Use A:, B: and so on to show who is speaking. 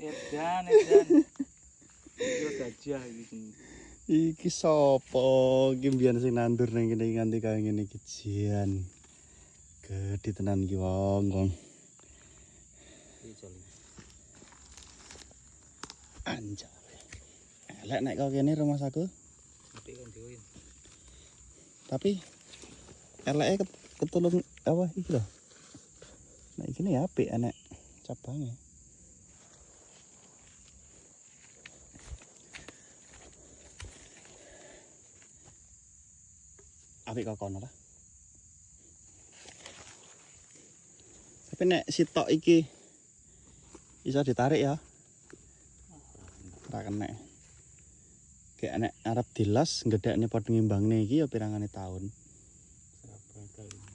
A: Edan. Yo gajah iki.
B: Iki sapa? Iki mbiyen sing nandur ning kene nganti kaya ngene iki jian. Gedhe tenan iki wong. Anjay. Elek nek kok kene rumah saku.
A: Apik kan dhewe.
B: Tapi eleke ketulung apa iki lho. Nek iki ya apik enek cabangnya. Apik kok kono ta. Tapi nek sitok iki iso ditarik ya. Ora kena. Kayak nek arep dilas gedhekne padha ngimbangne iki ya pirangane taun.
A: Bakal.